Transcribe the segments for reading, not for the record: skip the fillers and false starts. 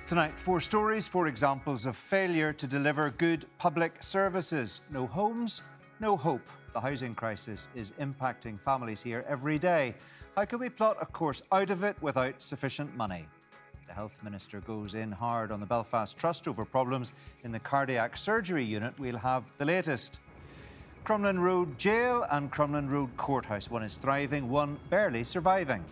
Tonight, 4 stories, 4 examples of failure to deliver good public services. No homes, no hope. The housing crisis is impacting families here every day. How can we plot a course out of it without sufficient money? The Health Minister goes in hard on the Belfast Trust over problems in the cardiac surgery unit. We'll have the latest. Crumlin Road Jail and Crumlin Road Courthouse. One is thriving, one barely surviving.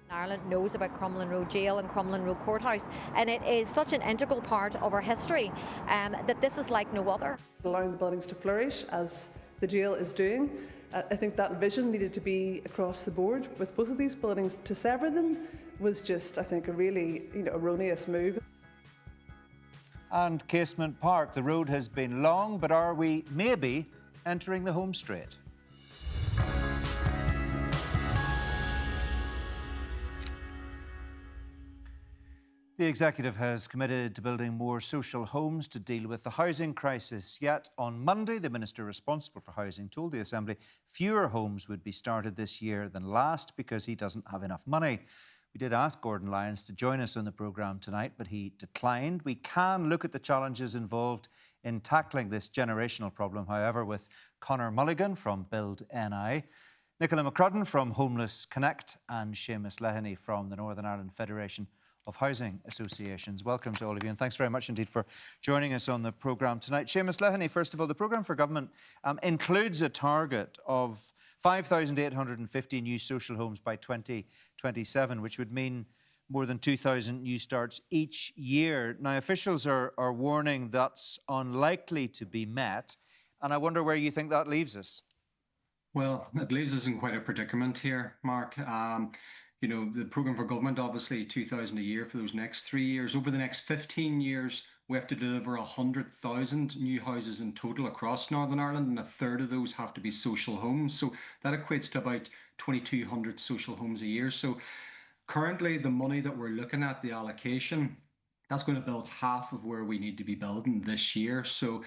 Ireland knows about Crumlin Road Jail and Crumlin Road Courthouse, and it is such an integral part of our history that this is like no other. Allowing the buildings to flourish as the jail is doing. I think that vision needed to be across the board with both of these buildings. To sever them was just, I think, a really erroneous move. And Casement Park, the road has been long, but are we maybe entering the home straight? The Executive has committed to building more social homes to deal with the housing crisis. Yet on Monday, the Minister responsible for housing told the Assembly fewer homes would be started this year than last because he doesn't have enough money. We did ask Gordon Lyons to join us on the programme tonight, but he declined. We can look at the challenges involved in tackling this generational problem, however, with Conor Mulligan from Build NI, Nicola McCrudden from Homeless Connect and Seamus Leheny from the Northern Ireland Federation of Housing Associations. Welcome to all of you, and thanks very much indeed for joining us on the programme tonight. Seamus Leheny, first of all, the programme for government includes a target of 5,850 new social homes by 2027, which would mean more than 2,000 new starts each year. Now, officials are warning that's unlikely to be met, and I wonder where you think that leaves us. Well, it leaves us in quite a predicament here, Mark. The programme for government, obviously 2,000 a year for those next 3 years. Over the next 15 years, we have to deliver 100,000 new houses in total across Northern Ireland, and a third of those have to be social homes. So that equates to about 2,200 social homes a year. So currently, the money that we're looking at, the allocation, that's going to build half of where we need to be building this year. So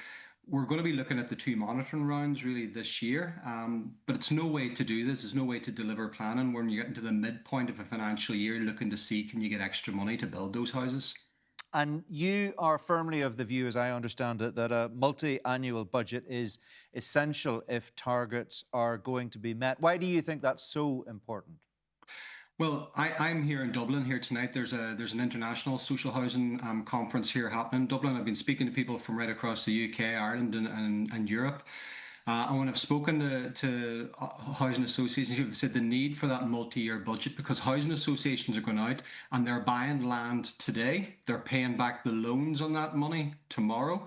we're going to be looking at the 2 monitoring rounds really this year, but it's no way to do this. There's no way to deliver planning when you get into the midpoint of a financial year looking to see can you get extra money to build those houses. And you are firmly of the view, as I understand it, that a multi-annual budget is essential if targets are going to be met. Why do you think that's so important? Well, I'm here in Dublin here tonight. There's an international social housing conference here happening in Dublin. I've been speaking to people from right across the UK, Ireland and Europe. And when I've spoken to housing associations, they've said the need for that multi-year budget, because housing associations are going out and they're buying land today. They're paying back the loans on that money tomorrow.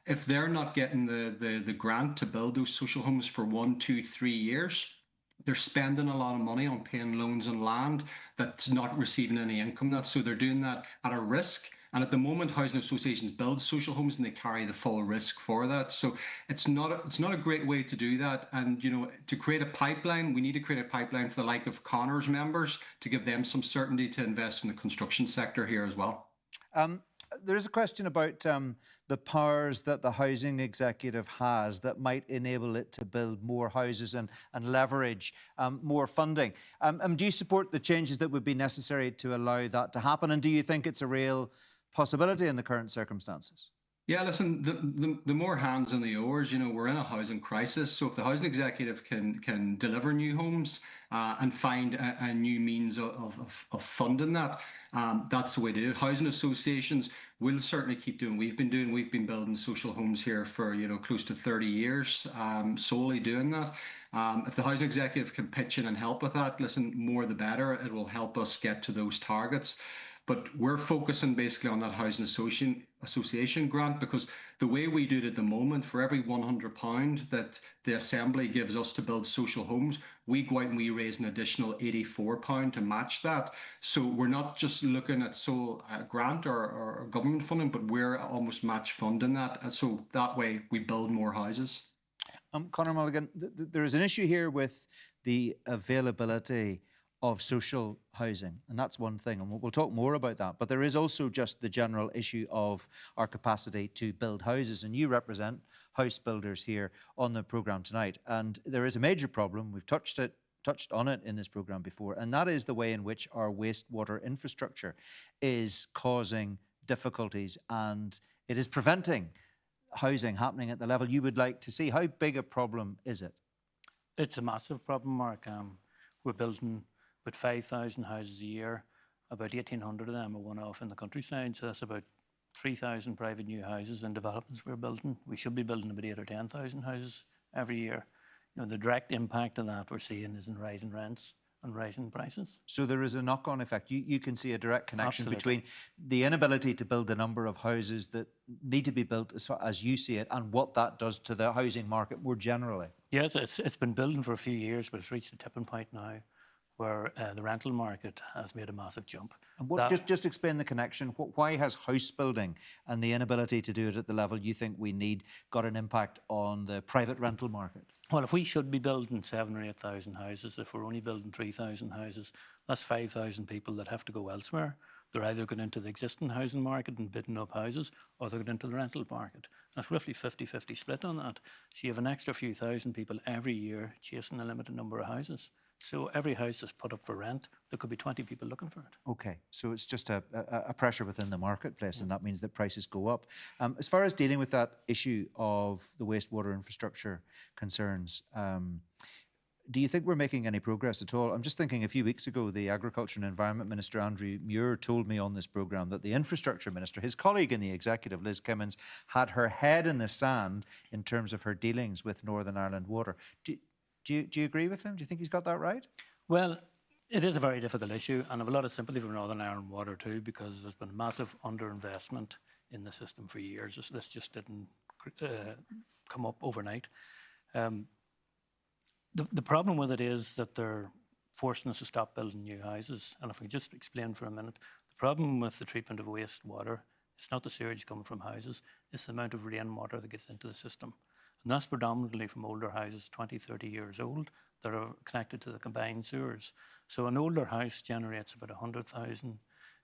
If they're not getting the grant to build those social homes for 1, 2, 3 years, they're spending a lot of money on paying loans on land that's not receiving any income. So they're doing that at a risk. And at the moment, housing associations build social homes and they carry the full risk for that. So it's not a great way to do that. And, to create a pipeline, we need to create a pipeline for the like of Conor's members to give them some certainty to invest in the construction sector here as well. There's a question about the powers that the Housing Executive has that might enable it to build more houses and leverage more funding. Do you support the changes that would be necessary to allow that to happen? And do you think it's a real possibility in the current circumstances? Yeah, listen, the more hands on the oars, we're in a housing crisis. So if the Housing Executive can deliver new homes and find a new means of funding that, that's the way to do it. Housing associations will certainly keep doing. We've been building social homes here for close to 30 years, solely doing that. If the Housing Executive can pitch in and help with that, listen, more the better. It will help us get to those targets. But we're focusing basically on that housing association grant, because the way we do it at the moment, for every £100 that the Assembly gives us to build social homes, we go out and we raise an additional £84 to match that. So we're not just looking at sole grant or government funding, but we're almost match funding that. And so that way we build more houses. Conor Mulligan, there is an issue here with the availability of social housing, and that's one thing, and we'll talk more about that. But there is also just the general issue of our capacity to build houses, and you represent house builders here on the programme tonight. And there is a major problem, we've touched it touched on it in this programme before, and that is the way in which our wastewater infrastructure is causing difficulties and it is preventing housing happening at the level you would like to see. How big a problem is it? It's a massive problem, Mark. We're building about 5,000 houses a year. About 1,800 of them are one-off in the countryside, so that's about 3,000 private new houses and developments we're building. We should be building about 8,000 or 10,000 houses every year. You know, the direct impact of that we're seeing is in rising rents and rising prices. So there is a knock-on effect. You can see a direct connection Absolutely. between the inability to build the number of houses that need to be built as you see it and what that does to the housing market more generally. Yes, it's been building for a few years, but it's reached a tipping point now where the rental market has made a massive jump. And just explain the connection. Why has house building and the inability to do it at the level you think we need got an impact on the private rental market? Well, if we should be building 7,000 or 8,000 houses, if we're only building 3,000 houses, that's 5,000 people that have to go elsewhere. They're either going into the existing housing market and bidding up houses, or they're going into the rental market. That's roughly 50-50 split on that. So you have an extra few thousand people every year chasing a limited number of houses. So every house that's put up for rent, there could be 20 people looking for it. Okay, so it's just a pressure within the marketplace, and that means that prices go up. As far as dealing with that issue of the wastewater infrastructure concerns, do you think we're making any progress at all? I'm just thinking a few weeks ago, the Agriculture and Environment Minister, Andrew Muir, told me on this programme that the Infrastructure Minister, his colleague in the Executive, Liz Kimmins, had her head in the sand in terms of her dealings with Northern Ireland Water. Do you agree with him? Do you think he's got that right? Well, it is a very difficult issue, and I have a lot of sympathy for Northern Ireland Water too, because there's been massive underinvestment in the system for years. This just didn't come up overnight. The problem with it is that they're forcing us to stop building new houses. And if we just explain for a minute, the problem with the treatment of wastewater, it's not the sewage coming from houses, it's the amount of rainwater that gets into the system. And that's predominantly from older houses, 20, 30 years old, that are connected to the combined sewers. So an older house generates about 100,000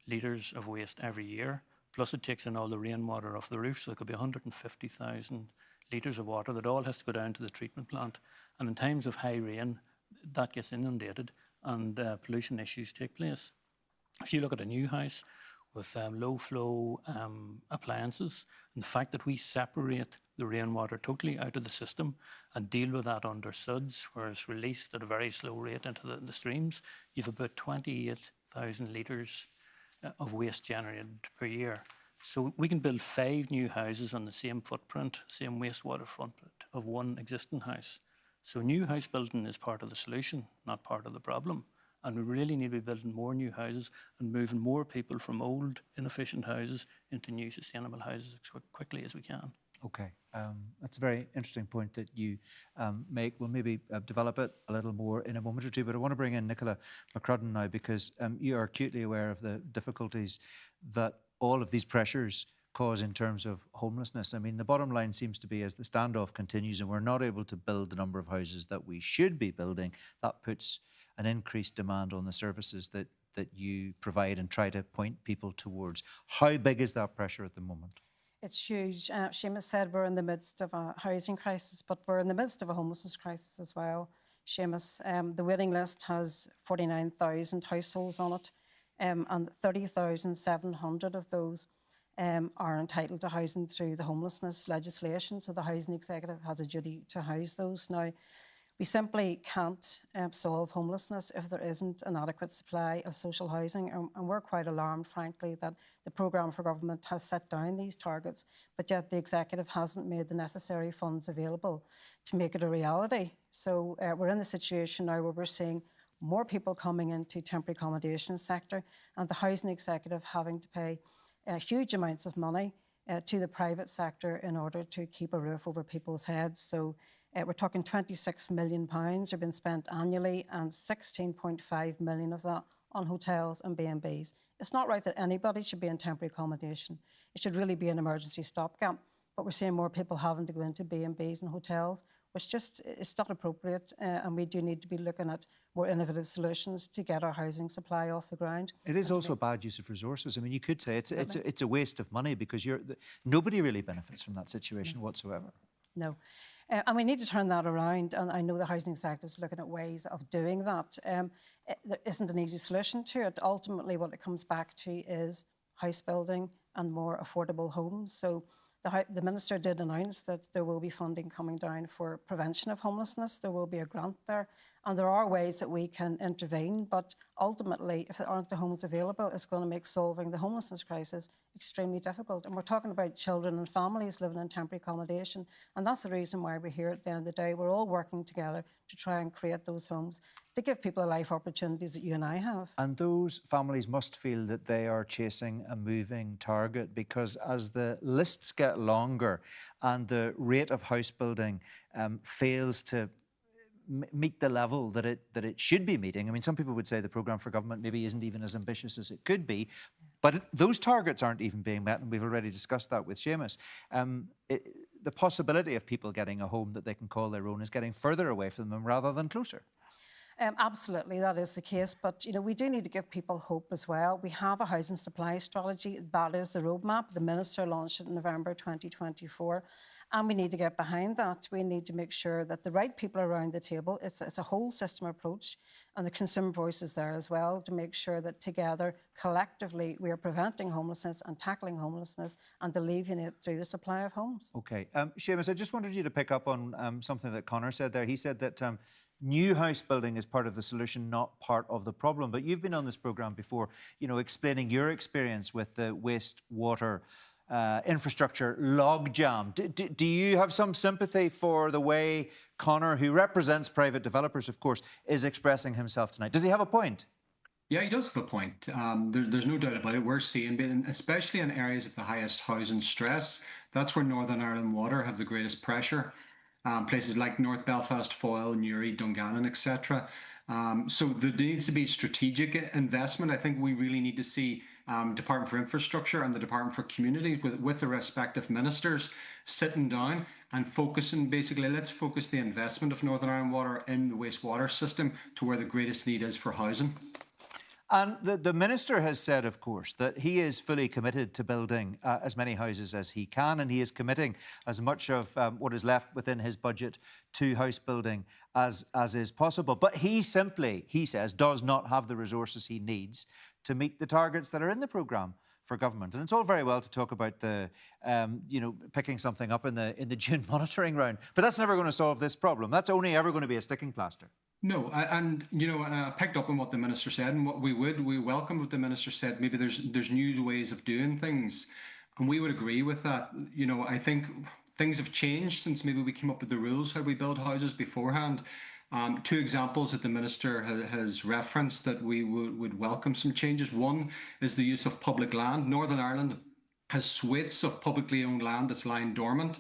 litres of waste every year, plus it takes in all the rainwater off the roof, so it could be 150,000 litres of water that all has to go down to the treatment plant. And in times of high rain, that gets inundated and pollution issues take place. If you look at a new house with low flow appliances, and the fact that we separate the rainwater totally out of the system and deal with that under suds, where it's released at a very slow rate into the streams, you've about 28,000 litres of waste generated per year. So we can build 5 new houses on the same footprint, same wastewater footprint of one existing house. So new house building is part of the solution, not part of the problem. And we really need to be building more new houses and moving more people from old, inefficient houses into new, sustainable houses as quickly as we can. Okay, that's a very interesting point that you make. We'll maybe develop it a little more in a moment or two, but I want to bring in Nicola McCrudden now, because you are acutely aware of the difficulties that all of these pressures cause in terms of homelessness. I mean, the bottom line seems to be, as the standoff continues and we're not able to build the number of houses that we should be building, that puts an increased demand on the services that you provide and try to point people towards. How big is that pressure at the moment? It's huge. Seamus said we're in the midst of a housing crisis, but we're in the midst of a homelessness crisis as well, Seamus. The waiting list has 49,000 households on it, and 30,700 of those are entitled to housing through the homelessness legislation. So the Housing Executive has a duty to house those. Now, we simply can't solve homelessness if there isn't an adequate supply of social housing. And we're quite alarmed, frankly, that the programme for government has set down these targets, but yet the Executive hasn't made the necessary funds available to make it a reality. So we're in a situation now where we're seeing more people coming into temporary accommodation sector, and the Housing Executive having to pay huge amounts of money to the private sector in order to keep a roof over people's heads. So we're talking £26 million are being spent annually, and 16.5 million of that on hotels and B&Bs. It's not right that anybody should be in temporary accommodation. It should really be an emergency stopgap. But we're seeing more people having to go into B&Bs and hotels, which just it's not appropriate, and we do need to be looking at more innovative solutions to get our housing supply off the ground. It is also a bad use of resources. I mean, you could say it's a waste of money, because nobody really benefits from that situation whatsoever. No. And we need to turn that around, and I know the housing executive is looking at ways of doing that. There isn't an easy solution to it. Ultimately, what it comes back to is house building and more affordable homes. So the Minister did announce that there will be funding coming down for prevention of homelessness. There will be a grant there, and there are ways that we can intervene, but ultimately, if there aren't the homes available, it's going to make solving the homelessness crisis extremely difficult. And we're talking about children and families living in temporary accommodation, and that's the reason why we're here at the end of the day. We're all working together to try and create those homes, to give people the life opportunities that you and I have. And those families must feel that they are chasing a moving target, because as the lists get longer and the rate of house building fails to meet the level that it should be meeting. I mean, some people would say the programme for government maybe isn't even as ambitious as it could be, but those targets aren't even being met, and we've already discussed that with Seamus. The possibility of people getting a home that they can call their own is getting further away from them rather than closer. Absolutely, that is the case. But, we do need to give people hope as well. We have a housing supply strategy. That is the roadmap. The Minister launched it in November 2024. And we need to get behind that. We need to make sure that the right people are around the table. It's a whole system approach. And the consumer voice is there as well, to make sure that together, collectively, we are preventing homelessness and tackling homelessness and alleviating it through the supply of homes. OK. Seamus, I just wanted you to pick up on something that Conor said there. He said that new house building is part of the solution, not part of the problem. But you've been on this programme before, explaining your experience with the wastewater infrastructure logjam. Do you have some sympathy for the way Conor, who represents private developers, of course, is expressing himself tonight? Does he have a point? Yeah, he does have a point. There's no doubt about it. We're seeing, especially in areas of the highest housing stress, that's where Northern Ireland Water have the greatest pressure. Places like North Belfast, Foyle, Newry, Dungannon, etc. So there needs to be strategic investment. I think we really need to see Department for Infrastructure and the Department for Communities with the respective ministers sitting down and focusing, basically, let's focus the investment of Northern Ireland Water in the wastewater system to where the greatest need is for housing. And the Minister has said, of course, that he is fully committed to building as many houses as he can, and he is committing as much of what is left within his budget to house building as is possible. But he simply, he says, does not have the resources he needs to meet the targets that are in the programme for government. And it's all very well to talk about the, picking something up in the June monitoring round, but that's never going to solve this problem. That's only ever going to be a sticking plaster. No, and I picked up on what the Minister said, and what we welcome what the Minister said. Maybe there's new ways of doing things, and we would agree with that. I think things have changed since maybe we came up with the rules how we build houses beforehand. Two examples that the Minister has referenced that we would welcome some changes. One is the use of public land. Northern Ireland has swathes of publicly owned land that's lying dormant.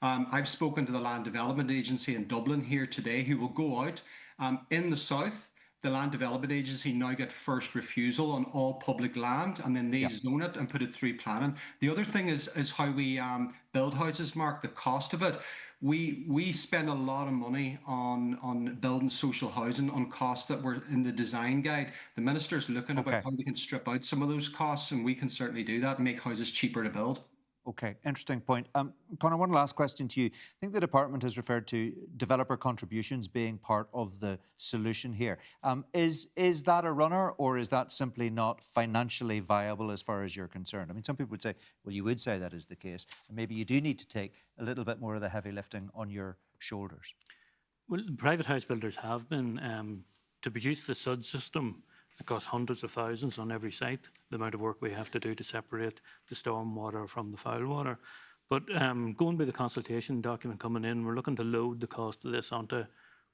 I've spoken to the Land Development Agency in Dublin here today, who will go out. In the south, the Land Development Agency now get first refusal on all public land, and then they zone it and put it through planning. The other thing is how we build houses, Mark, the cost of it. We spend a lot of money on building social housing on costs that were in the design guide. The Minister's looking about how we can strip out some of those costs, and we can certainly do that and make houses cheaper to build. OK, interesting point. Conor, one last question to you. I think the department has referred to developer contributions being part of the solution here. Is that a runner, or is that simply not financially viable as far as you're concerned? I mean, some people would say, well, you would say that is the case, and maybe you do need to take a little bit more of the heavy lifting on your shoulders. Well, private house builders have been. To produce the SUD system, it costs hundreds of thousands on every site, the amount of work we have to do to separate the storm water from the foul water. But going by the consultation document coming in, we're looking to load the cost of this onto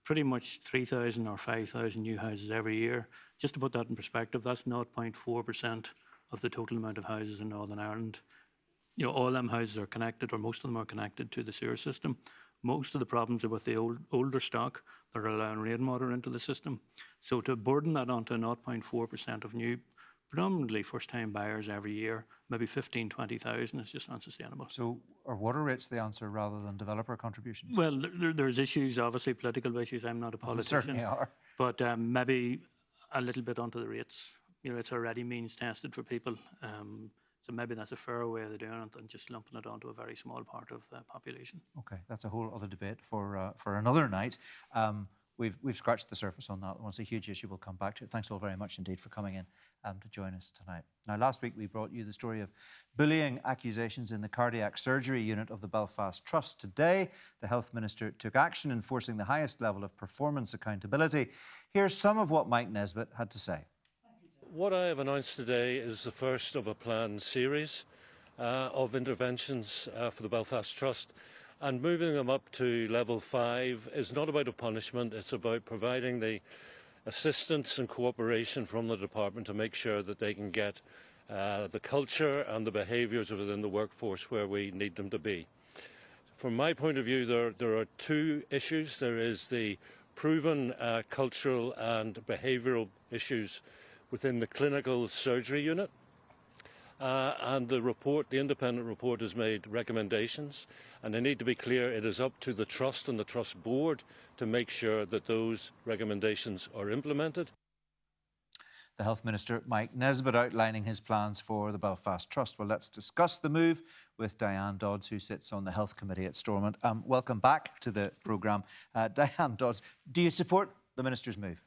pretty much 3,000 or 5,000 new houses every year. Just to put that in perspective, that's 0.4% of the total amount of houses in Northern Ireland. All them houses are connected, or most of them are connected to the sewer system. Most of the problems are with the older stock that are allowing rainwater into the system. So to burden that onto 0.4% of new, predominantly first-time buyers every year, maybe 15,000, 20,000, is just unsustainable. So are water rates the answer rather than developer contributions? Well, there's issues, obviously political issues. I'm not a politician. Certainly are. But maybe a little bit onto the rates. It's already means tested for people. So maybe that's a fairer way of doing it than just lumping it onto a very small part of the population. Okay, that's a whole other debate for another night. We've scratched the surface on that one. It's a huge issue. We'll come back to it. Thanks all very much indeed for coming in to join us tonight. Now, last week we brought you the story of bullying accusations in the cardiac surgery unit of the Belfast Trust. Today, the Health Minister took action, enforcing the highest level of performance accountability. Here's some of what Mike Nesbitt had to say. What I have announced today is the first of a planned series of interventions for the Belfast Trust. And moving them up to level 5 is not about a punishment, it's about providing the assistance and cooperation from the department to make sure that they can get the culture and the behaviours within the workforce where we need them to be. From my point of view, there are two issues. There is the proven cultural and behavioural issues within the clinical surgery unit. And the independent report has made recommendations, and they need to be clear it is up to the Trust and the Trust Board to make sure that those recommendations are implemented. The Health Minister, Mike Nesbitt, outlining his plans for the Belfast Trust. Well, let's discuss the move with Diane Dodds, who sits on the Health Committee at Stormont. Welcome back to the programme. Diane Dodds, do you support the Minister's move?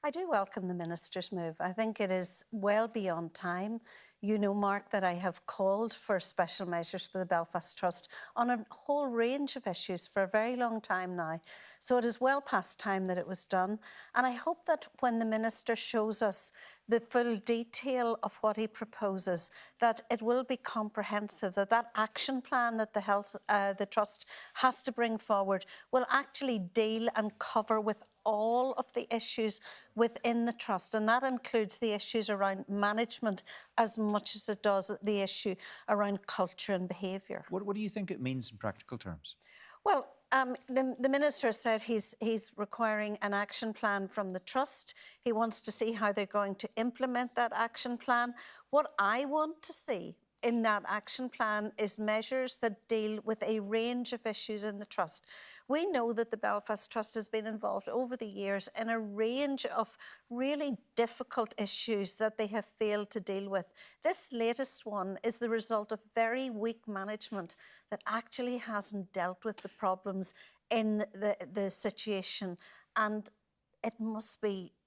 I do welcome the Minister's move. I think it is well beyond time. You know, Mark, that I have called for special measures for the Belfast Trust on a whole range of issues for a very long time now. So it is well past time that it was done. And I hope that when the Minister shows us the full detail of what he proposes, that it will be comprehensive, that action plan that the Trust has to bring forward will actually deal and cover with all of the issues within the Trust, and that includes the issues around management as much as it does the issue around culture and behaviour. What do you think it means in practical terms? Well, the Minister said he's requiring an action plan from the Trust. He wants to see how they're going to implement that action plan. What I want to see in that action plan is measures that deal with a range of issues in the Trust. We know that the Belfast Trust has been involved over the years in a range of really difficult issues that they have failed to deal with. This latest one is the result of very weak management that actually hasn't dealt with the problems in the situation, and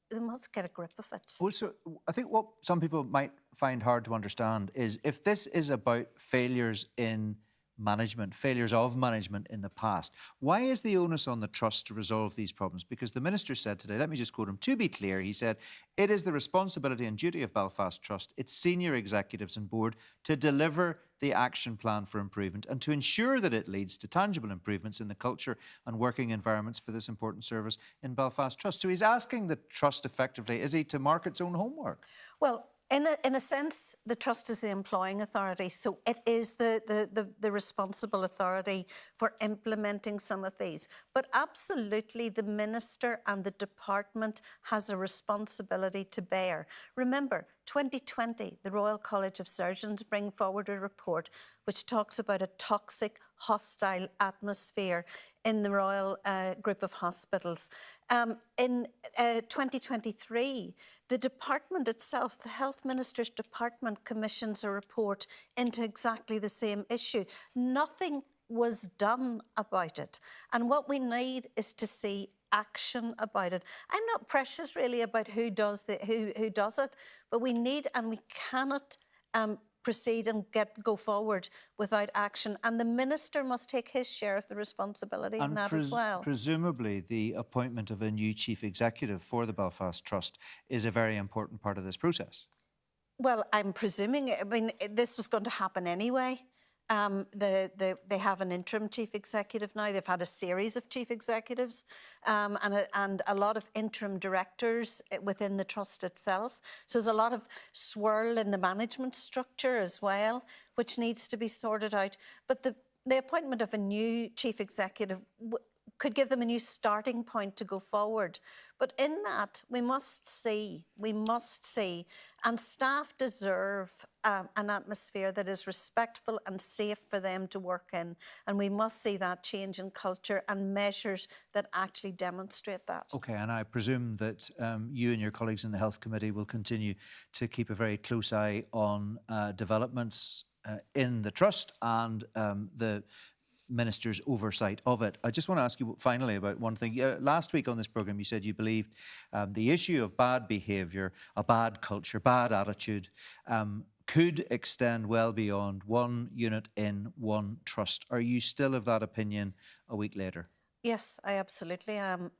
they must get a grip of it. Also, I think what some people might find hard to understand is if this is about failures in management, failures of management in the past, why is the onus on the Trust to resolve these problems? Because the Minister said today, let me just quote him, to be clear, he said, it is the responsibility and duty of Belfast Trust, its senior executives and board, to deliver the action plan for improvement and to ensure that it leads to tangible improvements in the culture and working environments for this important service in Belfast Trust. So he's asking the Trust effectively, is he to mark its own homework? Well, in a sense, the Trust is the employing authority, so it is the responsible authority for implementing some of these. But absolutely, the Minister and the Department has a responsibility to bear. Remember, 2020, the Royal College of Surgeons bring forward a report which talks about a toxic, hostile atmosphere in the Royal Group of Hospitals. In 2023, the department itself, the Health Minister's Department, commissions a report into exactly the same issue. Nothing was done about it. And what we need is to see action about it. I'm not precious really about who does it, but we need and we cannot proceed and go forward without action. And the Minister must take his share of the responsibility in that as well. Presumably the appointment of a new Chief Executive for the Belfast Trust is a very important part of this process. Well, I'm presuming, I mean, this was going to happen anyway. They have an interim chief executive now. They've had a series of chief executives and a lot of interim directors within the Trust itself. So there's a lot of swirl in the management structure as well, which needs to be sorted out. But the appointment of a new chief executive could give them a new starting point to go forward. But in that, we must see, and staff deserve an atmosphere that is respectful and safe for them to work in. And we must see that change in culture and measures that actually demonstrate that. OK, and I presume that you and your colleagues in the Health Committee will continue to keep a very close eye on developments in the Trust and the Minister's oversight of it. I just want to ask you finally about one thing. Last week on this programme, you said you believed the issue of bad behaviour, a bad culture, bad attitude, could extend well beyond one unit in one trust. Are you still of that opinion a week later? Yes, I absolutely am.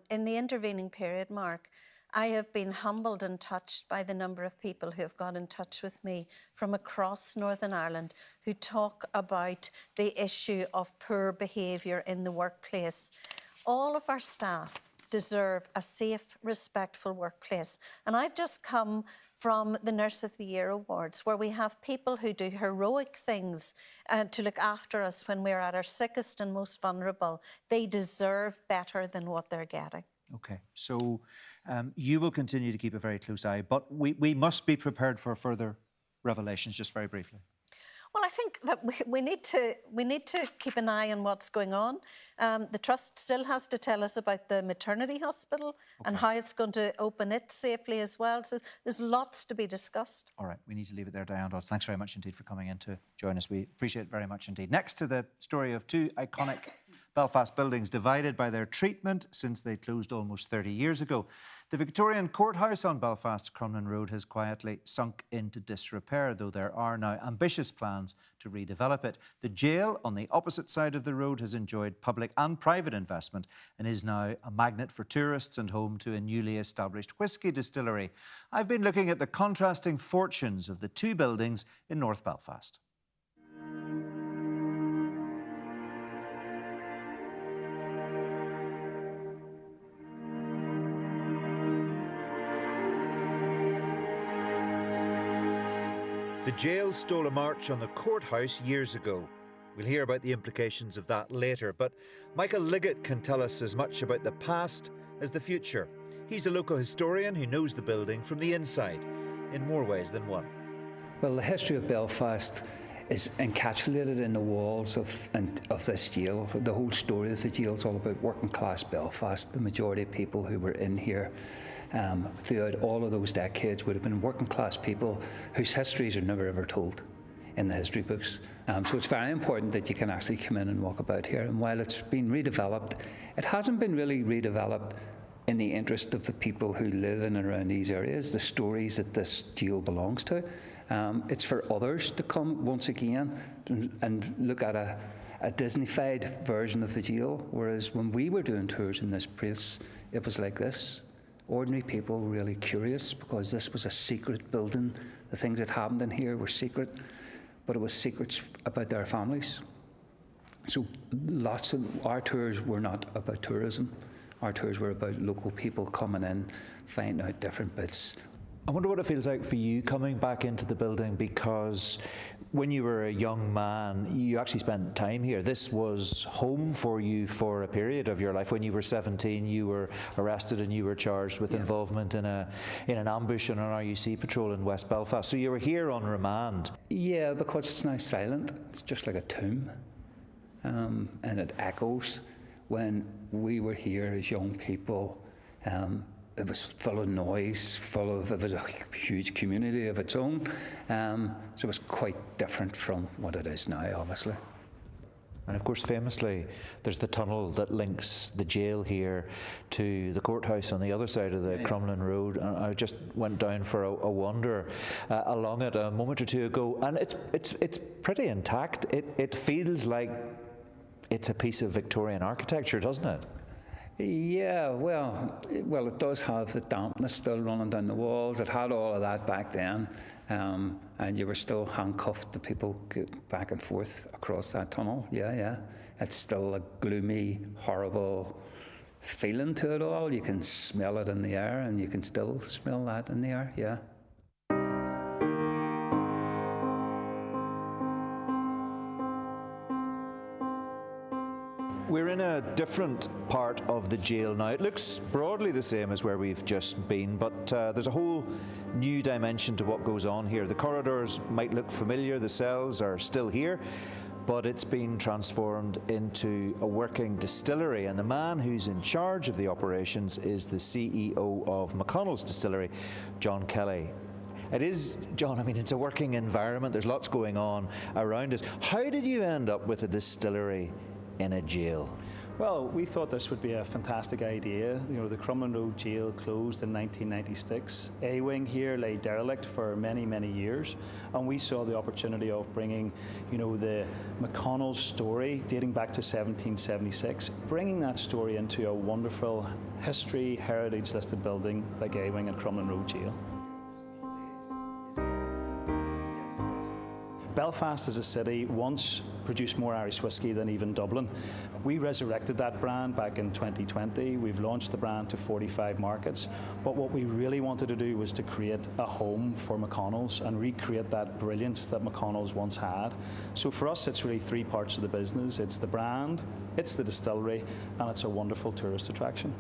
In the intervening period, Mark, I have been humbled and touched by the number of people who have got in touch with me from across Northern Ireland who talk about the issue of poor behaviour in the workplace. All of our staff deserve a safe, respectful workplace. And I've just come from the Nurse of the Year Awards, where we have people who do heroic things to look after us when we're at our sickest and most vulnerable. They deserve better than what they're getting. OK, so you will continue to keep a very close eye, but we must be prepared for further revelations, just very briefly. Well, I think that we need to keep an eye on what's going on. The Trust still has to tell us about the maternity hospital and how it's going to open it safely as well. So there's lots to be discussed. All right, we need to leave it there, Diane Dodds. Thanks very much indeed for coming in to join us. We appreciate it very much indeed. Next to the story of two iconic Belfast buildings divided by their treatment since they closed almost 30 years ago. The Victorian Courthouse on Belfast's Crumlin Road has quietly sunk into disrepair, though there are now ambitious plans to redevelop it. The jail on the opposite side of the road has enjoyed public and private investment and is now a magnet for tourists and home to a newly established whisky distillery. I've been looking at the contrasting fortunes of the two buildings in North Belfast. The jail stole a march on the courthouse years ago. We'll hear about the implications of that later, but Michael Liggett can tell us as much about the past as the future. He's a local historian who knows the building from the inside, in more ways than one. Well, the history of Belfast is encapsulated in the walls of this jail. The whole story of the jail is all about working class Belfast. The majority of people who were in here throughout all of those decades would have been working class people whose histories are never ever told in the history books. So it's very important that you can actually come in and walk about here. And while it's been redeveloped, it hasn't been really redeveloped in the interest of the people who live in and around these areas, the stories that this jail belongs to. It's for others to come once again and look at a Disney-fied version of the jail, whereas when we were doing tours in this place, it was like this. Ordinary people were really curious because this was a secret building. The things that happened in here were secret, but it was secrets about their families. So lots of our tours were not about tourism. Our tours were about local people coming in, finding out different bits. I wonder what it feels like for you coming back into the building, because when you were a young man, you actually spent time here. This was home for you for a period of your life. When you were 17, you were arrested and you were charged with involvement in an ambush on an RUC patrol in West Belfast. So you were here on remand. Yeah, because it's now silent. It's just like a tomb. And it echoes. When we were here as young people, it was full of noise, it was a huge community of its own. So it was quite different from what it is now, obviously. And of course, famously, there's the tunnel that links the jail here to the courthouse on the other side of the Crumlin Road. And I just went down for a wander along it a moment or two ago, and it's pretty intact. It feels like it's a piece of Victorian architecture, doesn't it? Yeah, well, it does have the dampness still running down the walls. It had all of that back then, and you were still handcuffed to people back and forth across that tunnel. Yeah. It's still a gloomy, horrible feeling to it all. You can smell it in the air, and you can still smell that in the air, yeah. We're in a different part of the jail now. It looks broadly the same as where we've just been, but there's a whole new dimension to what goes on here. The corridors might look familiar, the cells are still here, but it's been transformed into a working distillery, and the man who's in charge of the operations is the CEO of McConnell's Distillery, John Kelly. It is, John, I mean, it's a working environment, there's lots going on around us. How did you end up with a distillery in a jail? Well, we thought this would be a fantastic idea. You know, the Crumlin Road jail closed in 1996. A-Wing here lay derelict for many, many years, and we saw the opportunity of bringing, you know, the McConnell's story dating back to 1776, bringing that story into a wonderful history, heritage listed building like A-Wing and Crumlin Road jail. Belfast as a city once produced more Irish whiskey than even Dublin. We resurrected that brand back in 2020. We've launched the brand to 45 markets. But what we really wanted to do was to create a home for McConnell's and recreate that brilliance that McConnell's once had. So for us, it's really three parts of the business. It's the brand, it's the distillery, and it's a wonderful tourist attraction.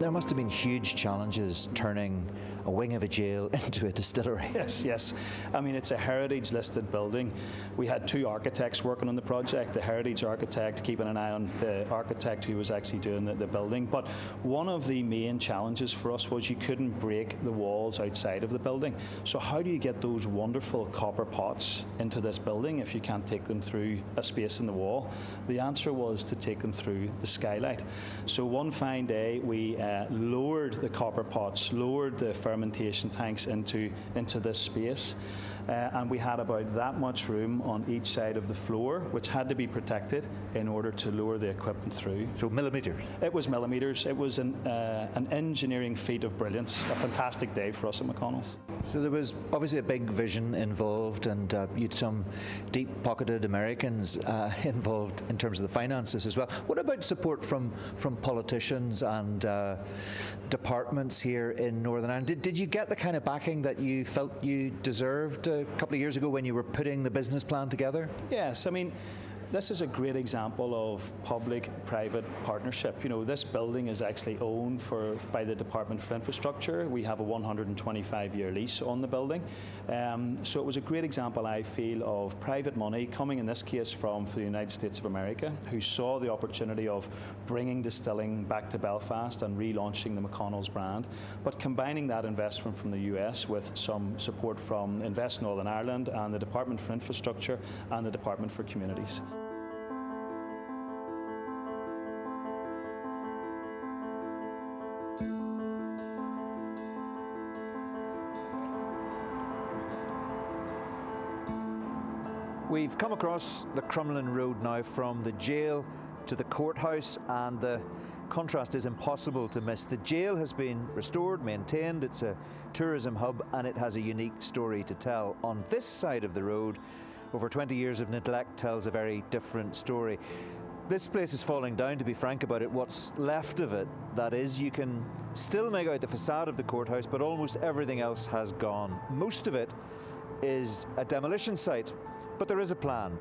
There must have been huge challenges turning a wing of a jail into a distillery. Yes. I mean, it's a heritage listed building. We had two architects working on the project, the heritage architect keeping an eye on the architect who was actually doing the building. But one of the main challenges for us was you couldn't break the walls outside of the building. So how do you get those wonderful copper pots into this building if you can't take them through a space in the wall? The answer was to take them through the skylight. So one fine day we lowered the copper pots, lowered the fermentation tanks into this space. And we had about that much room on each side of the floor, which had to be protected in order to lower the equipment through. So millimetres? It was millimetres. It was an engineering feat of brilliance. A fantastic day for us at McConnell's. So there was obviously a big vision involved, and you'd some deep-pocketed Americans involved in terms of the finances as well. What about support from politicians and departments here in Northern Ireland? Did you get the kind of backing that you felt you deserved a couple of years ago when you were putting the business plan together? Yes, I mean, this is a great example of public-private partnership. You know, this building is actually owned by the Department for Infrastructure. We have a 125-year lease on the building. So it was a great example, I feel, of private money coming, in this case, from the United States of America, who saw the opportunity of bringing distilling back to Belfast and relaunching the McConnell's brand, but combining that investment from the US with some support from Invest Northern Ireland and the Department for Infrastructure and the Department for Communities. We've come across the Crumlin Road now from the jail to the courthouse, and the contrast is impossible to miss. The jail has been restored, maintained, it's a tourism hub, and it has a unique story to tell. On this side of the road, over 20 years of neglect tells a very different story. This place is falling down, to be frank about it. What's left of it, that is, you can still make out the facade of the courthouse, but almost everything else has gone. Most of it is a demolition site, but there is a plan.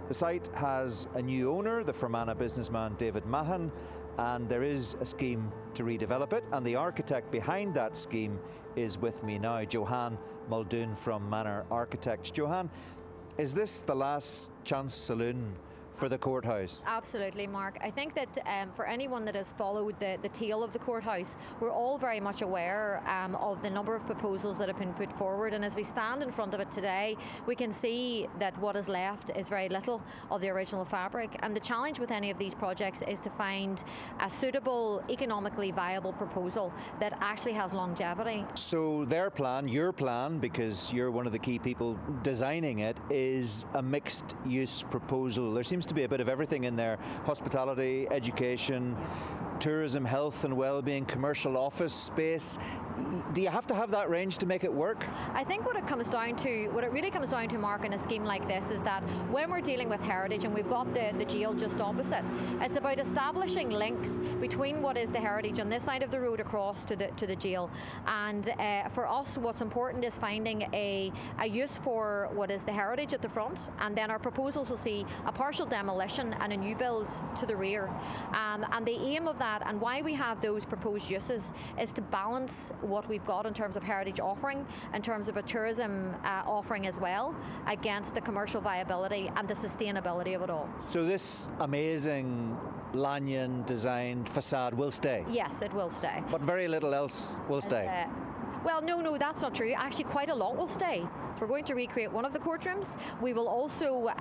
The site has a new owner, the Fermanagh businessman David Mahan, and there is a scheme to redevelop it, and the architect behind that scheme is with me now, Johann Muldoon from Manor Architects. Johann, is this the last chance saloon for the courthouse? Absolutely, Mark. I think that for anyone that has followed the tale of the courthouse, we're all very much aware of the number of proposals that have been put forward, and as we stand in front of it today, we can see that what is left is very little of the original fabric, and the challenge with any of these projects is to find a suitable, economically viable proposal that actually has longevity. So their plan, your plan, because you're one of the key people designing it, is a mixed use proposal. There seems to be a bit of everything in there: hospitality, education, tourism, health and well-being, commercial office space. Do you have to have that range to make it work? I think what it really comes down to, Mark, in a scheme like this is that when we're dealing with heritage and we've got the jail just opposite, it's about establishing links between what is the heritage on this side of the road across to the jail. And for us, what's important is finding a use for what is the heritage at the front, and then our proposals will see a partial demolition and a new build to the rear. And the aim of that, and why we have those proposed uses, is to balance what we've got in terms of heritage offering, in terms of a tourism offering as well, against the commercial viability and the sustainability of it all. So this amazing Lanyon designed facade will stay? Yes, it will stay. But very little else will stay? Well, no, that's not true. Actually, quite a lot will stay. We're going to recreate one of the courtrooms. We will also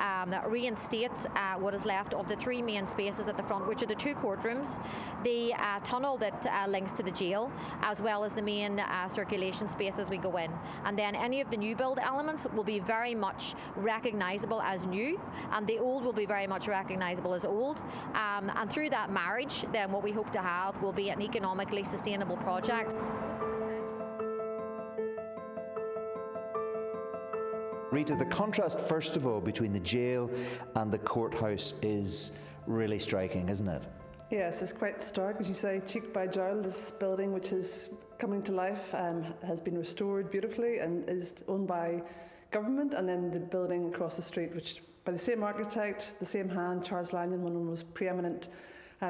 reinstate what is left of the three main spaces at the front, which are the two courtrooms, the tunnel that links to the jail, as well as the main circulation space as we go in. And then any of the new build elements will be very much recognisable as new, and the old will be very much recognisable as old. And through that marriage, then what we hope to have will be an economically sustainable project. Rita, the contrast, first of all, between the jail and the courthouse is really striking, isn't it? Yes, it's quite stark, as you say, cheek by jowl. This building, which is coming to life, has been restored beautifully and is owned by government, and then the building across the street, which by the same architect, the same hand, Charles Lanyon, one of the most preeminent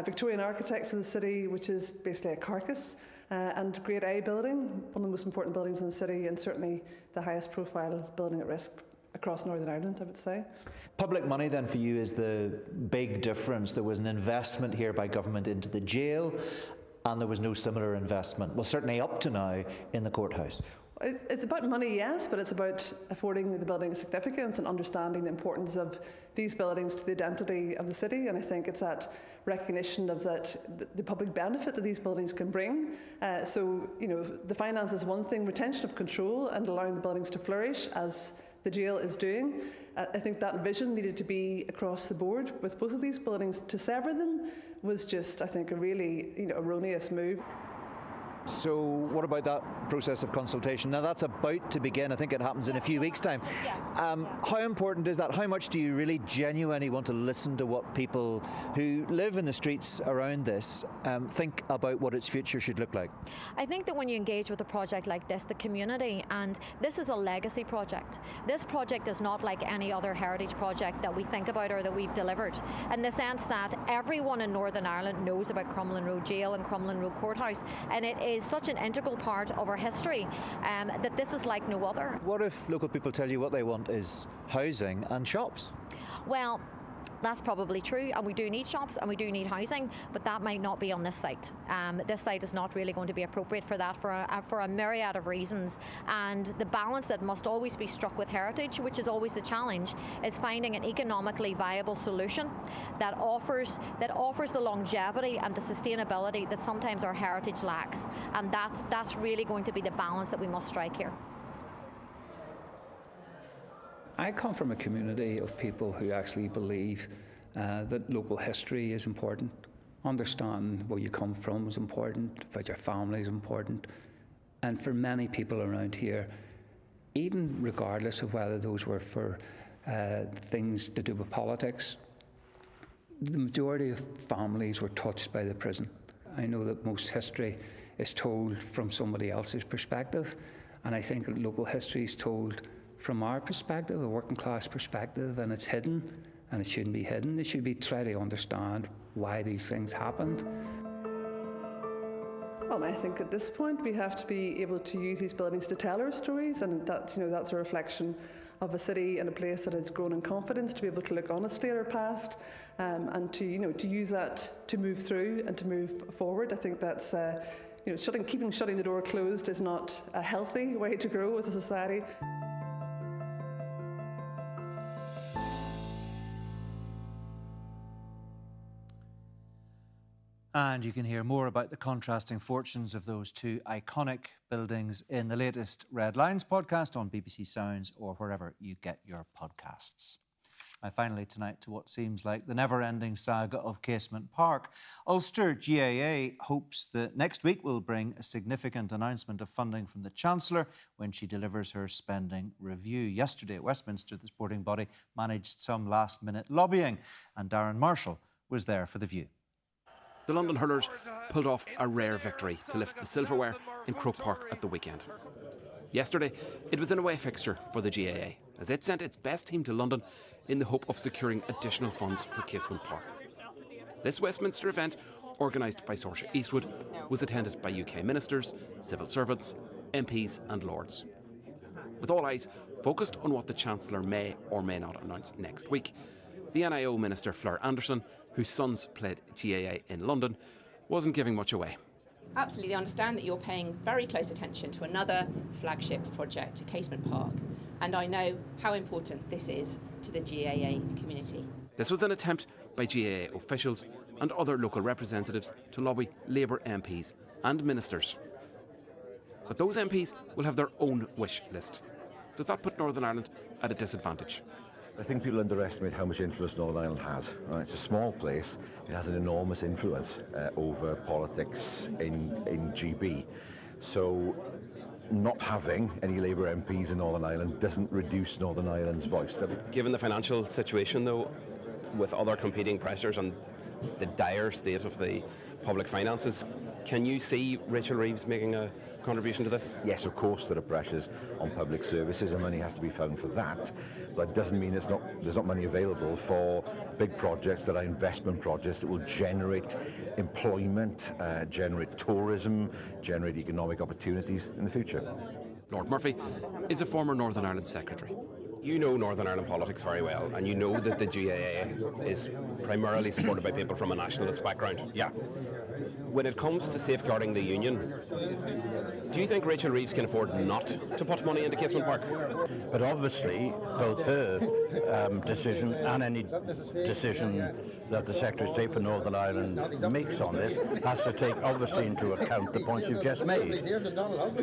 Victorian architects in the city, which is basically a carcass. And Grade A building, one of the most important buildings in the city, and certainly the highest profile building at risk across Northern Ireland, I would say. Public money then for you is the big difference. There was an investment here by government into the jail, and there was no similar investment, well, certainly up to now, in the courthouse. It's about money, yes, but it's about affording the building significance and understanding the importance of these buildings to the identity of the city. And I think it's that recognition of the public benefit that these buildings can bring. So, the finance is one thing, retention of control and allowing the buildings to flourish as the jail is doing. I think that vision needed to be across the board with both of these buildings. To sever them was just, I think, a really erroneous move. So what about that process of consultation? Now that's about to begin. I think it happens in a few weeks' time. Yes. How important is that? How much do you really genuinely want to listen to what people who live in the streets around this think about what its future should look like? I think that when you engage with a project like this, the community, and this is a legacy project. This project is not like any other heritage project that we think about or that we've delivered, in the sense that everyone in Northern Ireland knows about Crumlin Road Jail and Crumlin Road Courthouse, and it is such an integral part of our history that this is like no other. What if local people tell you what they want is housing and shops? Well, that's probably true, and we do need shops and we do need housing, but that might not be on this site. This site is not really going to be appropriate for that for a myriad of reasons, and the balance that must always be struck with heritage, which is always the challenge, is finding an economically viable solution that offers the longevity and the sustainability that sometimes our heritage lacks, and that's really going to be the balance that we must strike here. I come from a community of people who actually believe that local history is important. Understand where you come from is important, about your family is important. And for many people around here, even regardless of whether those were for things to do with politics, the majority of families were touched by the prison. I know that most history is told from somebody else's perspective, and I think that local history is told from our perspective, a working class perspective, and it's hidden, and it shouldn't be hidden. It should be try to understand why these things happened. Well, I think at this point we have to be able to use these buildings to tell our stories, and that's a reflection of a city and a place that has grown in confidence to be able to look honestly at our past, and to use that to move through and to move forward. I think that's shutting the door closed is not a healthy way to grow as a society. And you can hear more about the contrasting fortunes of those two iconic buildings in the latest Red Lines podcast on BBC Sounds or wherever you get your podcasts. Now, finally tonight to what seems like the never-ending saga of Casement Park. Ulster GAA hopes that next week will bring a significant announcement of funding from the Chancellor when she delivers her spending review. Yesterday at Westminster, the sporting body managed some last-minute lobbying, and Darren Marshall was there for the view. The London hurlers pulled off a rare victory to lift the silverware in Croke Park at the weekend. Yesterday, it was an away fixture for the GAA, as it sent its best team to London in the hope of securing additional funds for Casement Park. This Westminster event, organised by Saoirse Eastwood, was attended by UK ministers, civil servants, MPs and Lords. With all eyes focused on what the Chancellor may or may not announce next week, the NIO Minister Fleur Anderson, whose sons played GAA in London, wasn't giving much away. Absolutely understand that you're paying very close attention to another flagship project, Casement Park, and I know how important this is to the GAA community. This was an attempt by GAA officials and other local representatives to lobby Labour MPs and ministers. But those MPs will have their own wish list. Does that put Northern Ireland at a disadvantage? I think people underestimate how much influence Northern Ireland has. It's a small place. It has an enormous influence over politics in GB. So not having any Labour MPs in Northern Ireland doesn't reduce Northern Ireland's voice. Given the financial situation, though, with other competing pressures and the dire state of the public finances, can you see Rachel Reeves making a contribution to this? Yes, of course there are pressures on public services and money has to be found for that, but it doesn't mean there's not money available for big projects that are investment projects that will generate employment, generate tourism, generate economic opportunities in the future. Lord Murphy is a former Northern Ireland Secretary. You know Northern Ireland politics very well, and you know that the GAA is primarily supported by people from a nationalist background. Yeah. When it comes to safeguarding the union, do you think Rachel Reeves can afford not to put money into Casement Park? But obviously, both her decision and any decision that the Secretary of State for Northern Ireland makes on this has to take obviously into account the points you've just made.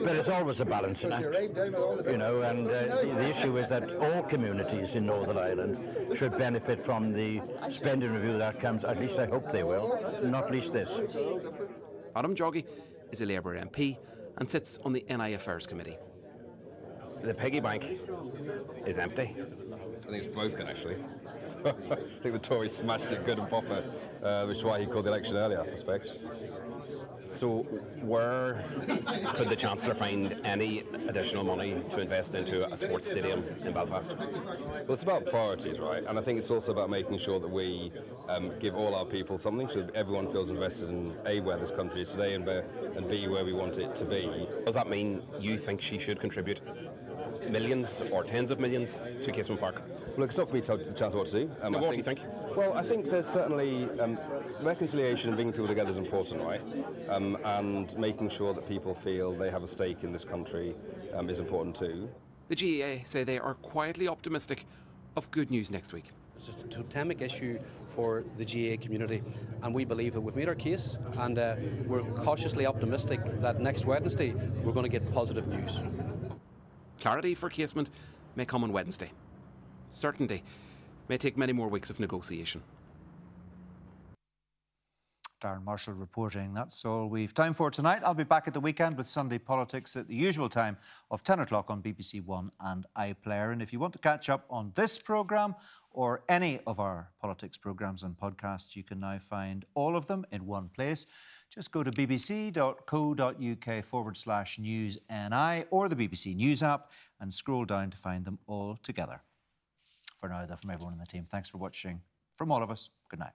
But it's always a balancing act, you know, and the issue is that all communities in Northern Ireland should benefit from the spending review that comes, at least I hope they will, not least this. Adam Joggy is a Labour MP and sits on the NI Affairs Committee. The piggy bank is empty. I think it's broken, actually. I think the Tories smashed it good and proper, which is why he called the election early, I suspect. So where could the Chancellor find any additional money to invest into a sports stadium in Belfast? Well, it's about priorities, right? And I think it's also about making sure that we give all our people something so that everyone feels invested in A, where this country is today, and B, where we want it to be. Does that mean you think she should contribute millions or tens of millions to Casement Park? Look, it's not for me to tell the Chancellor what to do. What do you think? Well, I think there's certainly reconciliation and bringing people together is important, right? And making sure that people feel they have a stake in this country is important too. The GAA say they are quietly optimistic of good news next week. It's a totemic issue for the GAA community, and we believe that we've made our case, and we're cautiously optimistic that next Wednesday we're going to get positive news. Clarity for Casement may come on Wednesday. Certainty may take many more weeks of negotiation. Darren Marshall reporting. That's all we've time for tonight. I'll be back at the weekend with Sunday Politics at the usual time of 10 o'clock on BBC One and iPlayer. And if you want to catch up on this programme or any of our politics programmes and podcasts, you can now find all of them in one place. Just go to bbc.co.uk/newsni or the BBC News app and scroll down to find them all together. For now, though, from everyone in the team, thanks for watching. From all of us, good night.